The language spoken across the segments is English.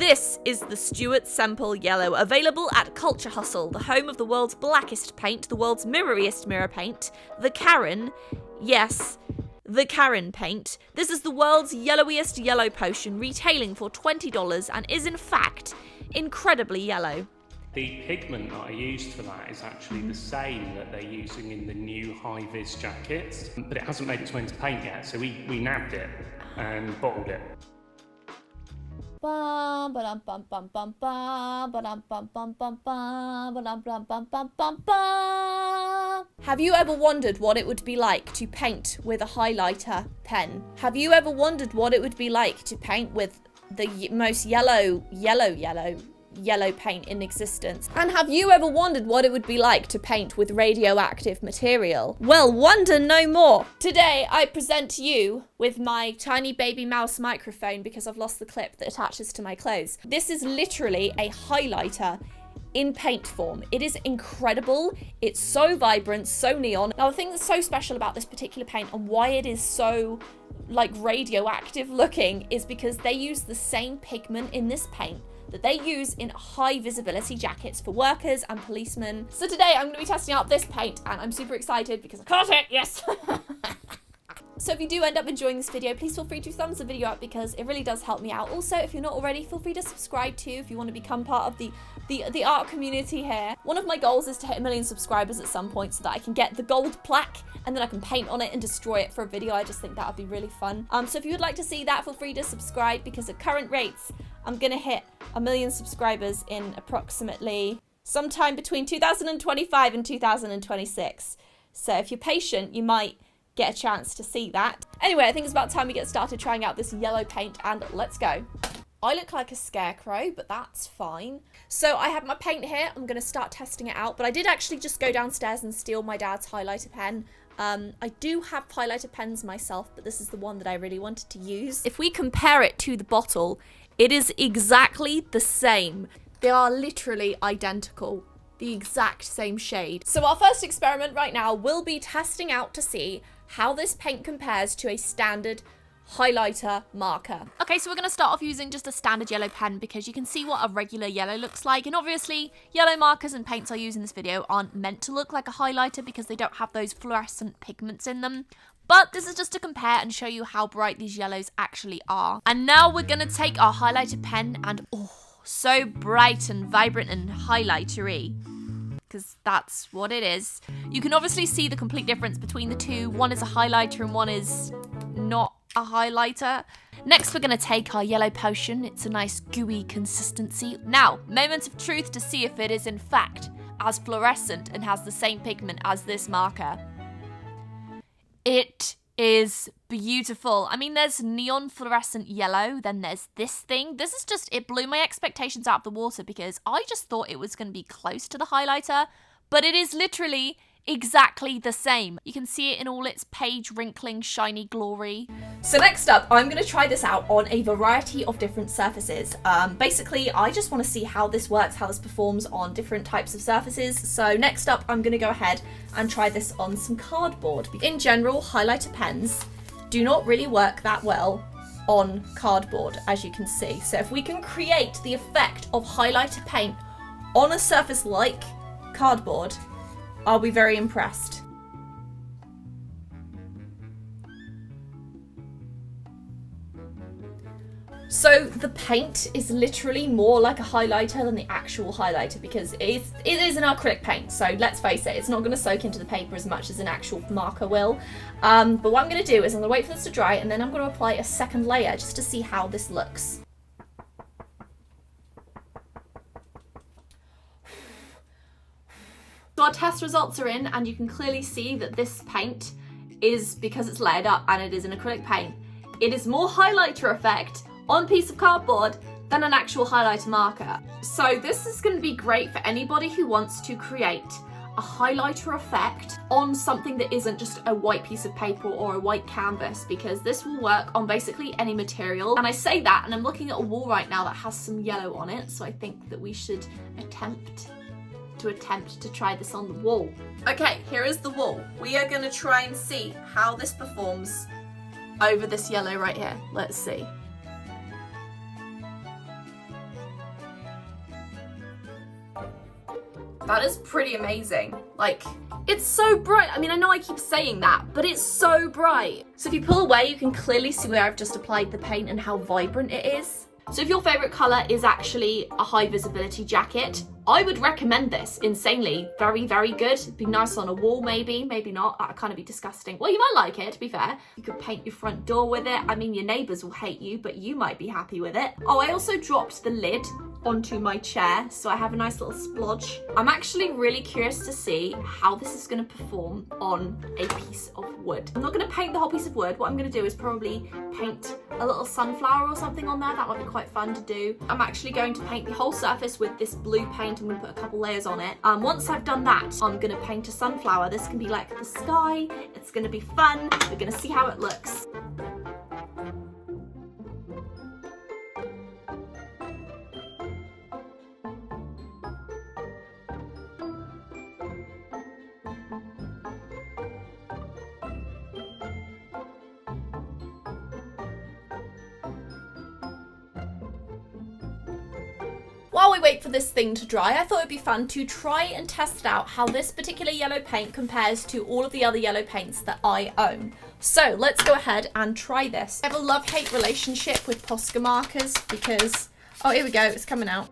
This is the Stuart Semple Yellow, available at Culture Hustle, the home of the world's blackest paint, the world's mirroriest mirror paint, the Karen, yes, the Karen paint. This is the world's yellowiest yellow potion, retailing for $20 and is in fact incredibly yellow. The pigment that I used for that is actually the same that they're using in the new high-vis jackets, but it hasn't made its way into paint yet, so we nabbed it and bottled it. Have you ever wondered what it would be like to paint with a highlighter pen? Have you ever wondered what it would be like to paint with the most yellow paint in existence? And have you ever wondered what it would be like to paint with radioactive material? Well, wonder no more. Today, I present to you with my tiny baby mouse microphone because I've lost the clip that attaches to my clothes. This is literally a highlighter in paint form. It is incredible. It's so vibrant, so neon. Now, the thing that's so special about this particular paint and why it is so like radioactive looking is because they use the same pigment in this paint that they use in high visibility jackets for workers and policemen. So today I'm going to be testing out this paint and I'm super excited because I caught it, yes! So if you do end up enjoying this video, please feel free to thumbs the video up because it really does help me out. Also, if you're not already, feel free to subscribe too if you want to become part of the art community here. One of my goals is to hit 1 million subscribers at some point so that I can get the gold plaque and then I can paint on it and destroy it for a video. I just think that would be really fun. So if you would like to see that, feel free to subscribe because at current rates, I'm gonna hit 1 million subscribers in approximately sometime between 2025 and 2026. So if you're patient, you might get a chance to see that. Anyway, I think it's about time we get started trying out this yellow paint and let's go. I look like a scarecrow, but that's fine. So I have my paint here. I'm gonna start testing it out, but I did actually just go downstairs and steal my dad's highlighter pen. I do have highlighter pens myself, but this is the one that I really wanted to use. If we compare it to the bottle, it is exactly the same. They are literally identical, the exact same shade. So our first experiment right now will be testing out to see how this paint compares to a standard highlighter marker. Okay, so we're going to start off using just a standard yellow pen because you can see what a regular yellow looks like, and obviously yellow markers and paints I use in this video aren't meant to look like a highlighter because they don't have those fluorescent pigments in them. But this is just to compare and show you how bright these yellows actually are. And now we're going to take our highlighter pen and so bright and vibrant and highlightery, because that's what it is. You can obviously see the complete difference between the two. One is a highlighter and one is not a highlighter. Next, we're going to take our yellow potion. It's a nice gooey consistency. Now, moment of truth to see if it is in fact as fluorescent and has the same pigment as this marker. It is beautiful. I mean, there's neon fluorescent yellow, then there's this thing. This is just, it blew my expectations out of the water because I just thought it was going to be close to the highlighter, but it is literally exactly the same. You can see it in all its page wrinkling shiny glory. So next up, I'm going to try this out on a variety of different surfaces. Basically, I just want to see how this works, how this performs on different types of surfaces. So next up, I'm going to go ahead and try this on some cardboard. In general, highlighter pens do not really work that well on cardboard, as you can see. So if we can create the effect of highlighter paint on a surface like cardboard, I'll be very impressed. So the paint is literally more like a highlighter than the actual highlighter because it is an acrylic paint. So let's face it, it's not going to soak into the paper as much as an actual marker will. But what I'm going to do is I'm going to wait for this to dry and then I'm going to apply a second layer just to see how this looks. So our test results are in and you can clearly see that this paint is, because it's layered up and it is an acrylic paint, it is more highlighter effect on a piece of cardboard than an actual highlighter marker. So this is going to be great for anybody who wants to create a highlighter effect on something that isn't just a white piece of paper or a white canvas, because this will work on basically any material. And I say that and I'm looking at a wall right now that has some yellow on it, so I think that we should attempt to try this on the wall. Okay, here is the wall. We are going to try and see how this performs over this yellow right here. Let's see. That is pretty amazing. Like, it's so bright. I mean, I know I keep saying that, but it's so bright. So if you pull away, you can clearly see where I've just applied the paint and how vibrant it is. So if your favorite color is actually a high visibility jacket, I would recommend this. Insanely, very, very good. It'd be nice on a wall, maybe not. That'd kind of be disgusting. Well, you might like it, to be fair. You could paint your front door with it. I mean, your neighbors will hate you, but you might be happy with it. Oh, I also dropped the lid onto my chair, so I have a nice little splodge. I'm actually really curious to see how this is going to perform on a piece of wood. I'm not going to paint the whole piece of wood. What I'm going to do is probably paint a little sunflower or something on there. That might be quite fun to do. I'm actually going to paint the whole surface with this blue paint. I'm going to put a couple layers on it. Once I've done that, I'm going to paint a sunflower. This can be like the sky. It's going to be fun. We're going to see how it looks. While we wait for this thing to dry, I thought it'd be fun to try and test out how this particular yellow paint compares to all of the other yellow paints that I own. So let's go ahead and try this. I have a love-hate relationship with Posca markers because, oh, here we go, it's coming out.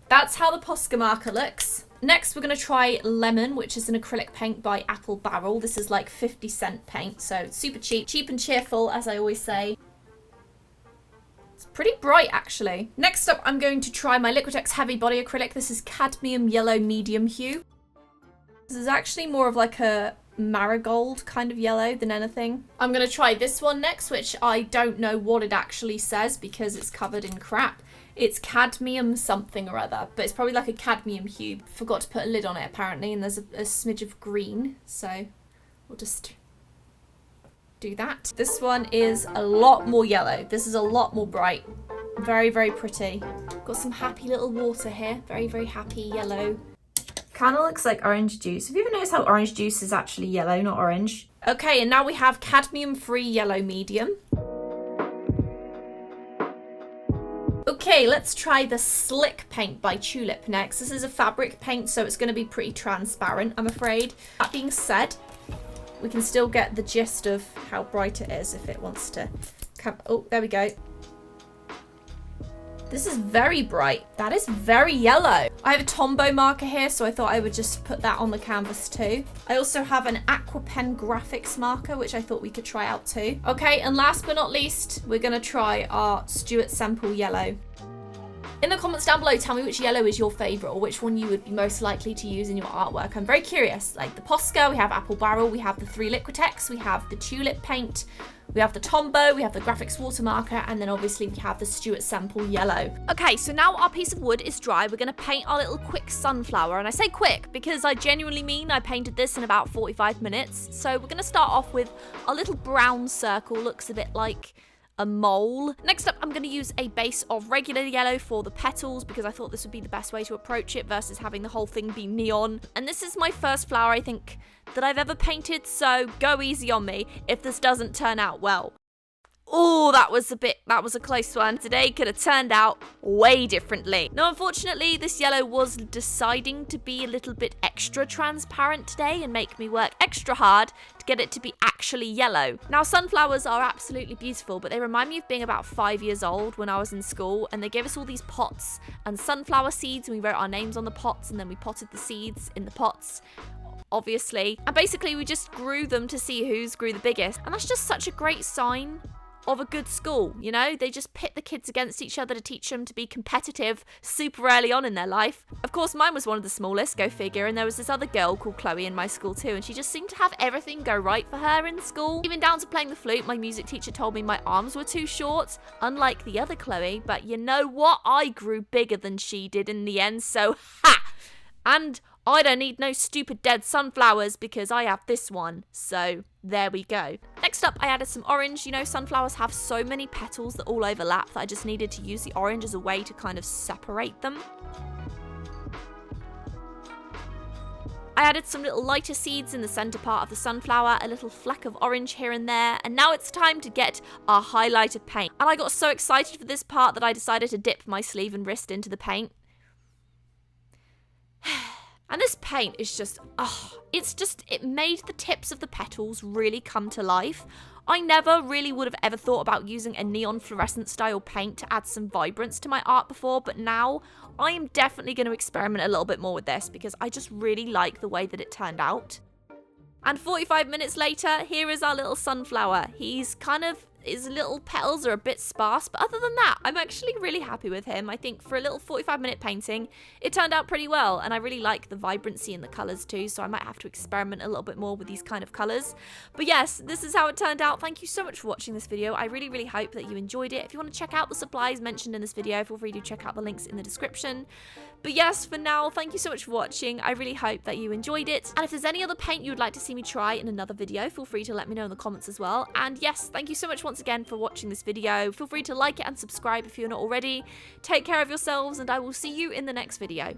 That's how the Posca marker looks. Next, we're going to try Lemon, which is an acrylic paint by Apple Barrel. This is like 50-cent paint, so it's super cheap. Cheap and cheerful, as I always say. Pretty bright, actually. Next up, I'm going to try my Liquitex Heavy Body Acrylic. This is Cadmium Yellow Medium Hue. This is actually more of like a marigold kind of yellow than anything. I'm going to try this one next, which I don't know what it actually says because it's covered in crap. It's cadmium something or other, but it's probably like a cadmium hue. Forgot to put a lid on it, apparently, and there's a smidge of green, so we'll just do that. This one is a lot more yellow. This is a lot more bright. Very, very pretty. Got some happy little water here. Very, very happy yellow. Kind of looks like orange juice. Have you ever noticed how orange juice is actually yellow, not orange? Okay, and now we have cadmium-free yellow medium. Okay, let's try the Slick paint by Tulip next. This is a fabric paint, so it's going to be pretty transparent, I'm afraid. That being said, we can still get the gist of how bright it is if it wants to come. Oh, there we go. This is very bright. That is very yellow. I have a Tombow marker here, so I thought I would just put that on the canvas too. I also have an Aqua Pen graphics marker, which I thought we could try out too. Okay, and last but not least, we're gonna try our Stuart Semple yellow. In the comments down below, tell me which yellow is your favourite or which one you would be most likely to use in your artwork. I'm very curious. Like the Posca, we have Apple Barrel, we have the 3 Liquitex, we have the Tulip paint, we have the Tombow, we have the graphics watermarker, and then obviously we have the Stuart Semple yellow. Okay, so now our piece of wood is dry. We're going to paint our little quick sunflower. And I say quick because I genuinely mean I painted this in about 45 minutes. So we're going to start off with a little brown circle. Looks a bit like a mole. Next up, I'm going to use a base of regular yellow for the petals because I thought this would be the best way to approach it versus having the whole thing be neon. And this is my first flower, I think, that I've ever painted, so go easy on me if this doesn't turn out well. Oh, that was a close one. Today could have turned out way differently. Now, unfortunately, this yellow was deciding to be a little bit extra transparent today and make me work extra hard to get it to be actually yellow. Now, sunflowers are absolutely beautiful, but they remind me of being about 5 years old when I was in school, and they gave us all these pots and sunflower seeds, and we wrote our names on the pots, and then we potted the seeds in the pots, obviously. And basically, we just grew them to see who's grew the biggest. And that's just such a great sign of a good school, you know? They just pit the kids against each other to teach them to be competitive super early on in their life. Of course, mine was one of the smallest, go figure, and there was this other girl called Chloe in my school too, and she just seemed to have everything go right for her in school. Even down to playing the flute, my music teacher told me my arms were too short, unlike the other Chloe, but you know what? I grew bigger than she did in the end, so ha! And I don't need no stupid dead sunflowers because I have this one. So there we go. Next up, I added some orange. You know, sunflowers have so many petals that all overlap that I just needed to use the orange as a way to kind of separate them. I added some little lighter seeds in the center part of the sunflower, a little fleck of orange here and there, and now it's time to get our highlighter paint. And I got so excited for this part that I decided to dip my sleeve and wrist into the paint. And this paint is just, it made the tips of the petals really come to life. I never really would have ever thought about using a neon fluorescent style paint to add some vibrance to my art before, but now I am definitely going to experiment a little bit more with this because I just really like the way that it turned out. And 45 minutes later, here is our little sunflower. His little petals are a bit sparse, but other than that, I'm actually really happy with him. I think for a little 45-minute painting, it turned out pretty well, and I really like the vibrancy in the colours too, so I might have to experiment a little bit more with these kind of colours. But yes, this is how it turned out. Thank you so much for watching this video. I really, really hope that you enjoyed it. If you want to check out the supplies mentioned in this video, feel free to check out the links in the description. But yes, for now, thank you so much for watching. I really hope that you enjoyed it. And if there's any other paint you would like to see me try in another video, feel free to let me know in the comments as well. And yes, thank you so much once again for watching this video. Feel free to like it and subscribe if you're not already. Take care of yourselves, and I will see you in the next video.